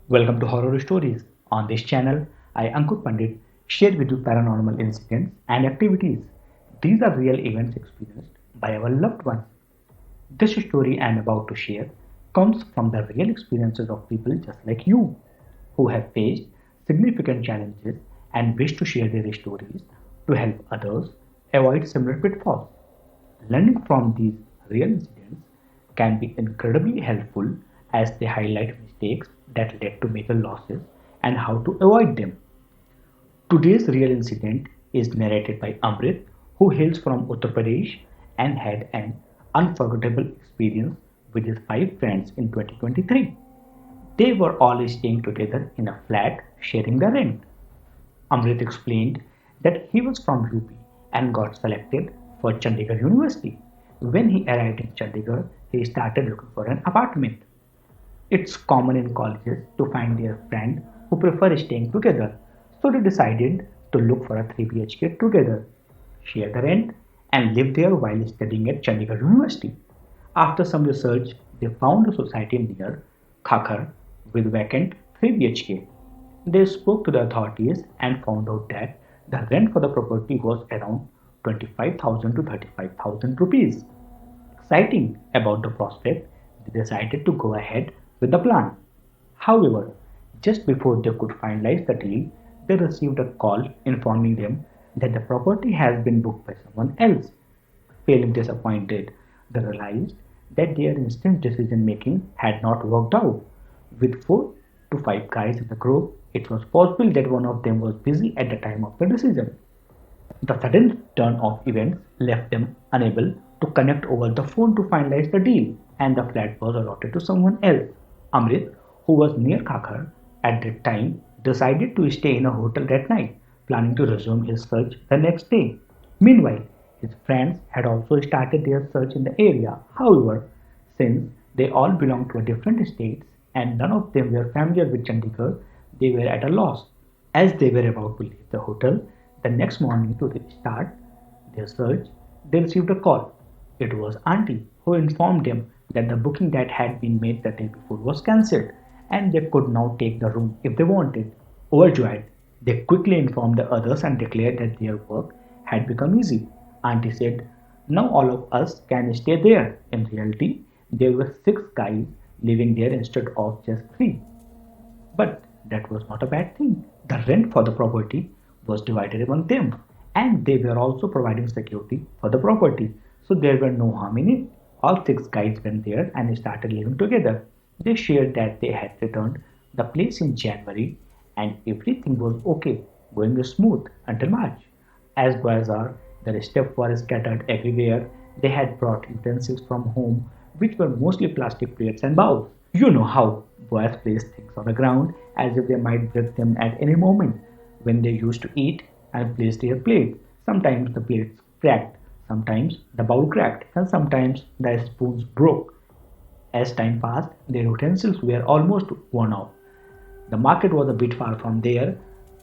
Welcome to Horror Stories. On this channel, I, Ankur Pandit, share with you paranormal incidents and activities. These are real events experienced by our loved ones. This story I am about to share comes from the real experiences of people just like you who have faced significant challenges and wish to share their stories to help others avoid similar pitfalls. Learning from these real incidents can be incredibly helpful as they highlight mistakes that led to major losses and how to avoid them. Today's real incident is narrated by Amrit, who hails from Uttar Pradesh and had an unforgettable experience with his five friends in 2023. They were all staying together in a flat sharing the rent. Amrit explained that he was from UP and got selected for Chandigarh University. When he arrived in Chandigarh, he started looking for an apartment. It's common in colleges to find their friend who prefer staying together, so they decided to look for a 3 BHK together, share the rent, and live there while studying at Chandigarh University. After some research, they found a society near Khakhar with vacant 3 BHK. They spoke to the authorities and found out that the rent for the property was around 25,000 to 35,000 rupees. Exciting about the prospect, they decided to go ahead with the plan. However, just before they could finalize the deal, they received a call informing them that the property has been booked by someone else. Feeling disappointed, they realized that their instant decision making had not worked out. With 4 to 5 guys in the group, it was possible that one of them was busy at the time of the decision. The sudden turn of events left them unable to connect over the phone to finalize the deal, and the flat was allotted to someone else. Amrit, who was near Khakhar at that time, decided to stay in a hotel that night, planning to resume his search the next day. Meanwhile, his friends had also started their search in the area. However, since they all belonged to different states and none of them were familiar with Chandigarh, they were at a loss. As they were about to leave the hotel the next morning to start their search, they received a call. It was Auntie who informed them that the booking that had been made the day before was cancelled and they could now take the room if they wanted. Overjoyed, they quickly informed the others and declared that their work had become easy. Auntie said, now all of us can stay there. In reality, there were 6 guys living there instead of just 3. But that was not a bad thing. The rent for the property was divided among them, and they were also providing security for the property, so there were no harm in it. All 6 guys went there and started living together. They shared that they had returned the place in January and everything was okay, going smooth until March. As boys are, their stuff was scattered everywhere. They had brought utensils from home, which were mostly plastic plates and bowls. You know how boys place things on the ground as if they might break them at any moment when they used to eat and place their plate. Sometimes the plates cracked, sometimes the bowl cracked, and sometimes the spoons broke. As time passed, their utensils were almost worn out. The market was a bit far from there,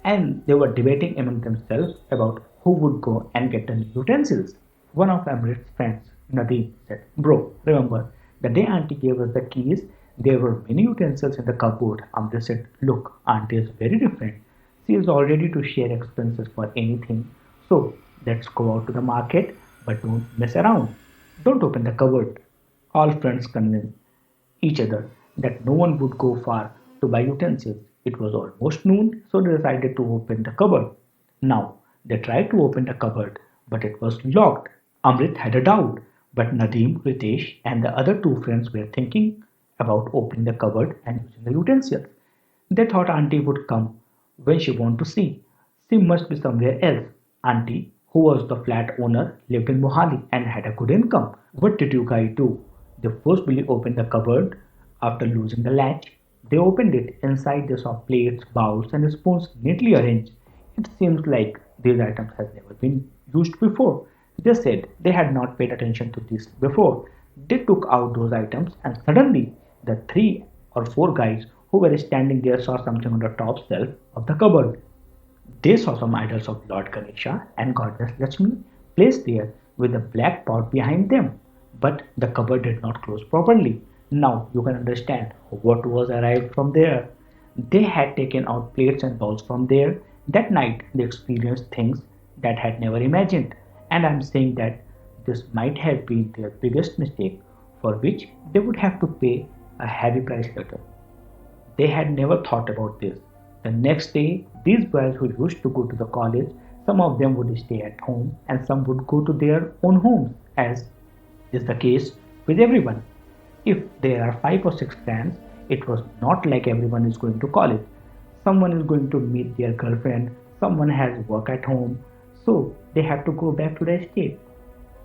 and they were debating among themselves about who would go and get the new utensils. One of Amrit's friends, Nadeem, said, bro, remember, the day Auntie gave us the keys, there were many utensils in the cupboard. Amrit said, look, Auntie is very different. She is all ready to share expenses for anything. So let's go out to the market, but don't mess around. Don't open the cupboard. All friends convinced each other that no one would go far to buy utensils. It was almost noon, so they decided to open the cupboard. Now, they tried to open the cupboard, but it was locked. Amrit had a doubt, but Nadeem, Ritesh, and the other 2 friends were thinking about opening the cupboard and using the utensils. They thought Auntie would come when she wanted to see. She must be somewhere else. Auntie, who was the flat owner, lived in Mohali and had a good income. What did you guys do? They forcibly opened the cupboard after losing the latch. They opened it. Inside they saw plates, bowls, and spoons neatly arranged. It seems like these items had never been used before. They said they had not paid attention to this before. They took out those items and suddenly the 3 or 4 guys who were standing there saw something on the top shelf of the cupboard. They saw some idols of Lord Ganesha and Goddess Lakshmi placed there with a black pot behind them. But the cupboard did not close properly. Now you can understand what was arrived from there. They had taken out plates and bowls from there. That night, they experienced things that had never imagined. And I'm saying that this might have been their biggest mistake, for which they would have to pay a heavy price later. They had never thought about this. The next day, these boys who used to go to the college, some of them would stay at home and some would go to their own homes, as is the case with everyone. If there are 5 or 6 friends, it was not like everyone is going to college. Someone is going to meet their girlfriend, someone has work at home, so they have to go back to the estate.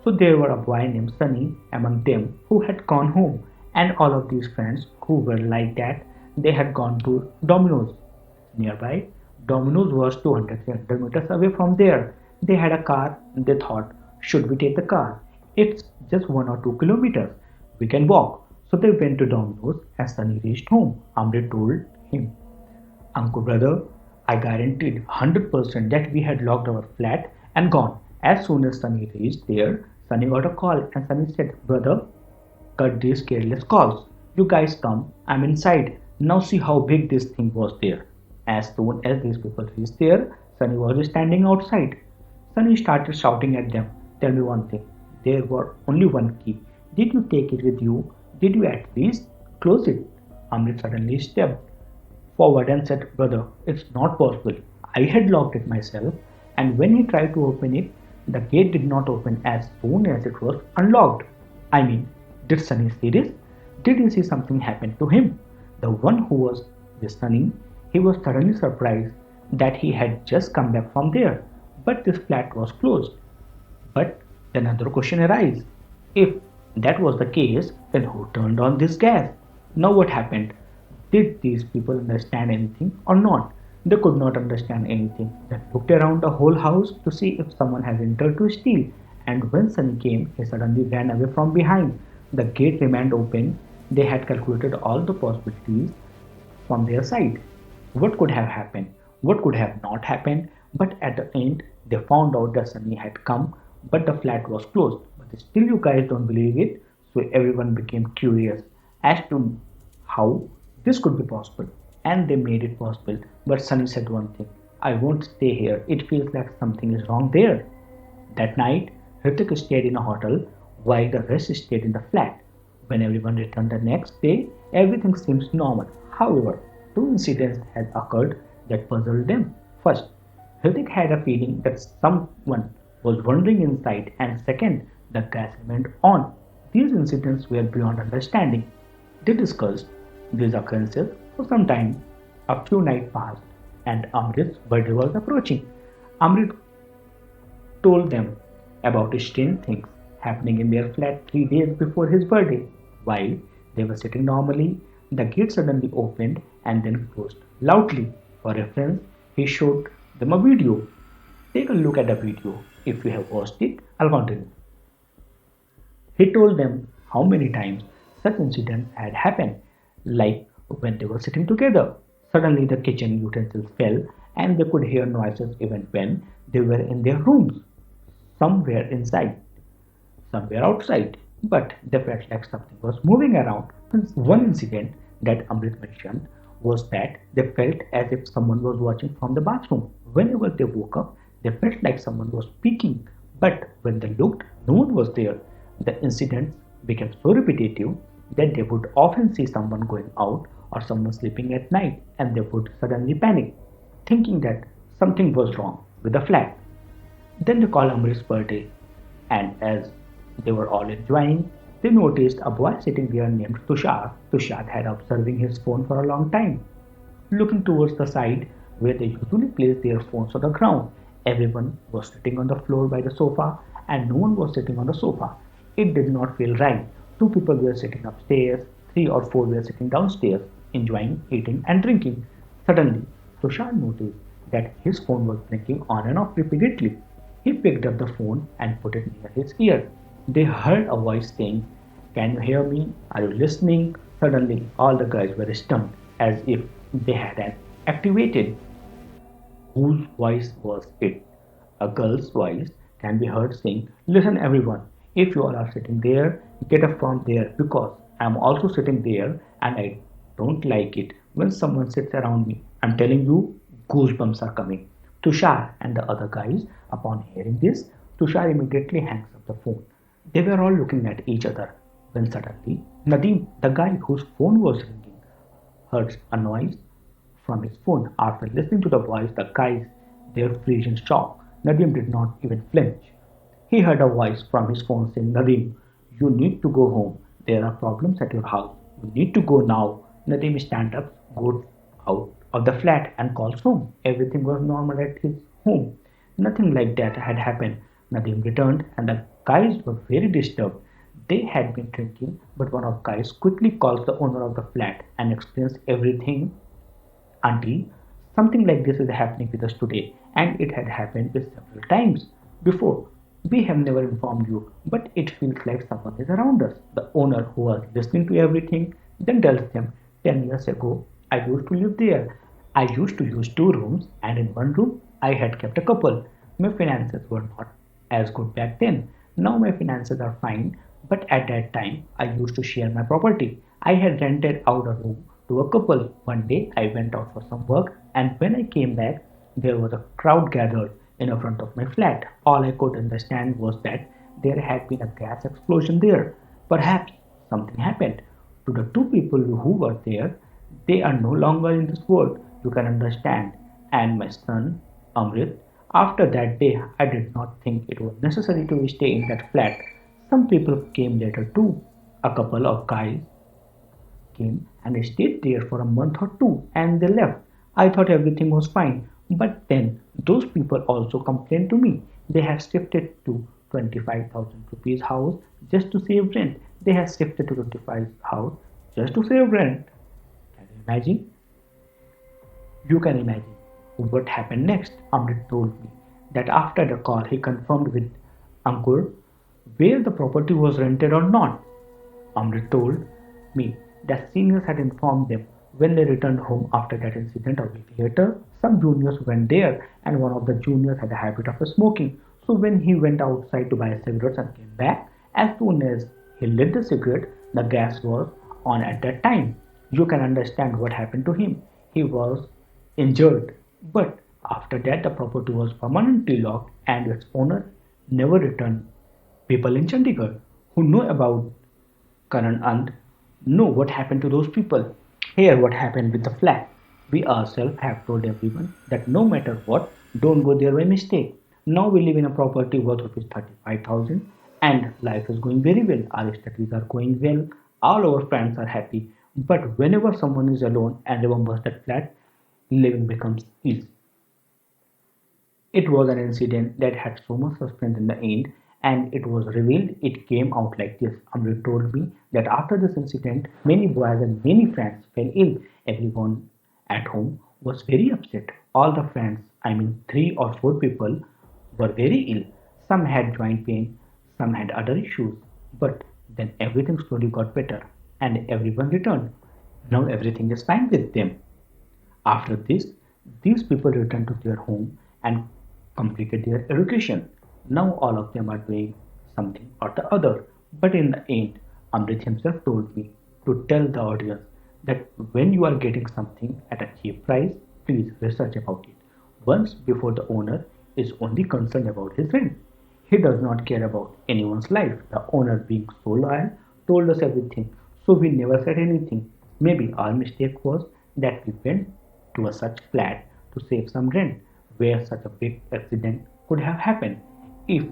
So there were a boy named Sunny among them who had gone home, and all of these friends who were like that, they had gone to Domino's nearby. Domino's was 200 meters away from there. They had a car. They thought, should we take the car? It's just 1 or 2 kilometers. We can walk. So they went to Domino's. As Sunny reached home, Amrit told him, Uncle brother, I guaranteed 100% that we had locked our flat and gone. As soon as Sunny reached there, Sunny got a call and Sunny said, brother, cut these careless calls. You guys come, I'm inside. Now see how big this thing was there. As soon as these people reached there, Sunny was standing outside. Sunny started shouting at them, tell me one thing. There were only one key. Did you take it with you? Did you at least close it? Amrit suddenly stepped forward and said, brother, it's not possible. I had locked it myself, and when he tried to open it, the gate did not open as soon as it was unlocked. I mean, did Sunny see this? Did you see something happen to him? The one who was with Sunny, he was thoroughly surprised that he had just come back from there, but this flat was closed. But then another question arises. If that was the case, then who turned on this gas? Now what happened? Did these people understand anything or not? They could not understand anything. They looked around the whole house to see if someone had entered to steal, and when Sunny came, he suddenly ran away from behind. The gate remained open. They had calculated all the possibilities from their side. What could have happened? What could have not happened? But at the end, they found out that Sunny had come, but the flat was closed. But still, you guys don't believe it, so everyone became curious as to how this could be possible. And they made it possible. But Sunny said one thing, I won't stay here. It feels like something is wrong there. That night, Hrithik stayed in a hotel while the rest stayed in the flat. When everyone returned the next day, everything seems normal. However, two incidents had occurred that puzzled them. First, Hrithik had a feeling that someone was wandering inside, and second, the gas remained on. These incidents were beyond understanding. They discussed these occurrences for some time. A few nights passed, and Amrit's birthday was approaching. Amrit told them about strange things happening in their flat 3 days before his birthday. While they were sitting normally, the gate suddenly opened and then closed loudly. For reference, he showed them a video. Take a look at the video. If you have watched it, I'll continue. He told them how many times such incidents had happened, like when they were sitting together. Suddenly the kitchen utensils fell and they could hear noises even when they were in their rooms. Some were inside, some were outside, but they felt like something was moving around. One incident that Amrit mentioned was that they felt as if someone was watching from the bathroom. Whenever they woke up, they felt like someone was peeking, but when they looked, no one was there. The incidents became so repetitive that they would often see someone going out or someone sleeping at night, and they would suddenly panic, thinking that something was wrong with the flat. Then they called Amrit's birthday, and as they were all enjoying, they noticed a boy sitting there named Tushar. Tushar had observing his phone for a long time, looking towards the side where they usually place their phones on the ground. Everyone was sitting on the floor by the sofa, and no one was sitting on the sofa. It did not feel right. Two people were sitting upstairs, 3 or 4 were sitting downstairs, enjoying eating and drinking. Suddenly, Tushar noticed that his phone was blinking on and off repeatedly. He picked up the phone and put it near his ear. They heard a voice saying, can you hear me? Are you listening? Suddenly, all the guys were stunned, as if they had an activated. Whose voice was it? A girl's voice can be heard saying, listen everyone, if you all are sitting there, get up from there because I am also sitting there and I don't like it when someone sits around me. I'm telling you, goosebumps are coming. Tushar and the other guys, upon hearing this, Tushar immediately hangs up the phone. They were all looking at each other when suddenly Nadeem, the guy whose phone was ringing, heard a noise from his phone. After listening to the voice, the guys there freeze in shock. Nadeem did not even flinch. He heard a voice from his phone saying, Nadeem, you need to go home. There are problems at your house. You need to go now. Nadeem stand up, goes out of the flat and calls home. Everything was normal at his home. Nothing like that had happened. Nadeem returned and the guys were very disturbed. They had been drinking, but one of the guys quickly calls the owner of the flat and explains everything. Auntie, something like this is happening with us today, and it had happened with several times before. We have never informed you, but it feels like someone is around us. The owner, who was listening to everything, then tells them, 10 years ago, I used to live there. I used to use two rooms, and in one room, I had kept a couple. My finances were not as good back then. Now my finances are fine, but at that time, I used to share my property. I had rented out a room to a couple. One day, I went out for some work, and when I came back, there was a crowd gathered in front of my flat. All I could understand was that there had been a gas explosion there. Perhaps something happened to the two people who were there. They are no longer in this world, you can understand. And my son, Amrit, after that day, I did not think it was necessary to stay in that flat. Some people came later too. A couple of guys came and stayed there for a month or two and they left. I thought everything was fine. But then those people also complained to me. They have shifted to 25,000 rupees house just to save rent. They have shifted to 25 house just to save rent. Can you imagine? You can imagine what happened next. Amrit told me that after the call he confirmed with Ankur where the property was rented or not. Amrit told me that seniors had informed them when they returned home after that incident a week later. Some juniors went there and one of the juniors had a habit of smoking. So when he went outside to buy cigarettes and came back, as soon as he lit the cigarette, the gas was on at that time. You can understand what happened to him. He was injured. But after that, the property was permanently locked and its owner never returned. People in Chandigarh who know about Karan and know what happened to those people. Here, what happened with the flag. We ourselves have told everyone that no matter what, don't go there by mistake. Now we live in a property worth rupees 35,000 and life is going very well. Our studies are going well. All our friends are happy. But whenever someone is alone and remembers that flat, living becomes easy. It was an incident that had so much suspense in the end, and it was revealed. It came out like this. Amrit told me that after this incident, many boys and many friends fell ill. Everyone at home was very upset. All the friends, I mean 3 or 4 people, were very ill. Some had joint pain, some had other issues. But then everything slowly got better, and everyone returned. Now everything is fine with them. After this, these people returned to their home and completed their education. Now all of them are doing something or the other. But in the end, Amrit himself told me to tell the audience that when you are getting something at a cheap price, please research about it once before. The owner is only concerned about his rent. He does not care about anyone's life. The owner, being so loyal, told us everything, so we never said anything. Maybe our mistake was that we went to a such flat to save some rent, where such a big accident could have happened. If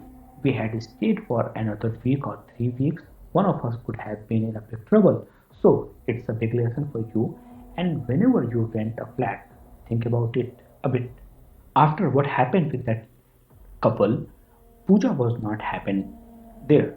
we had stayed for another week or 3 weeks, one of us could have been in a big trouble. So it's a big lesson for you. And whenever you rent a flat, think about it a bit. After what happened with that couple, puja was not happened there,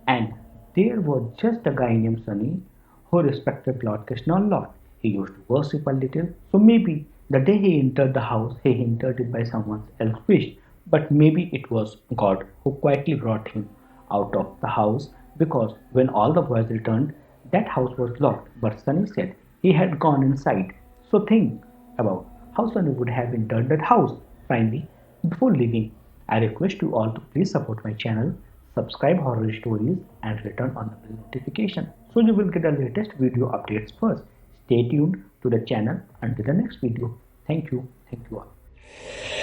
and there was just a guy named Sunny who respected Lord Krishna a lot. He used to worship a little, so maybe the day he entered the house, he entered it by someone else's wish. But maybe it was God who quietly brought him out of the house, because when all the boys returned, that house was locked. But Sunny said he had gone inside. So think about how Sunny would have entered that house. Finally, before leaving, I request you all to please support my channel, subscribe horror stories, and return on the bell notification so you will get the latest video updates first. Stay tuned to the channel until the next video. Thank you. Thank you all.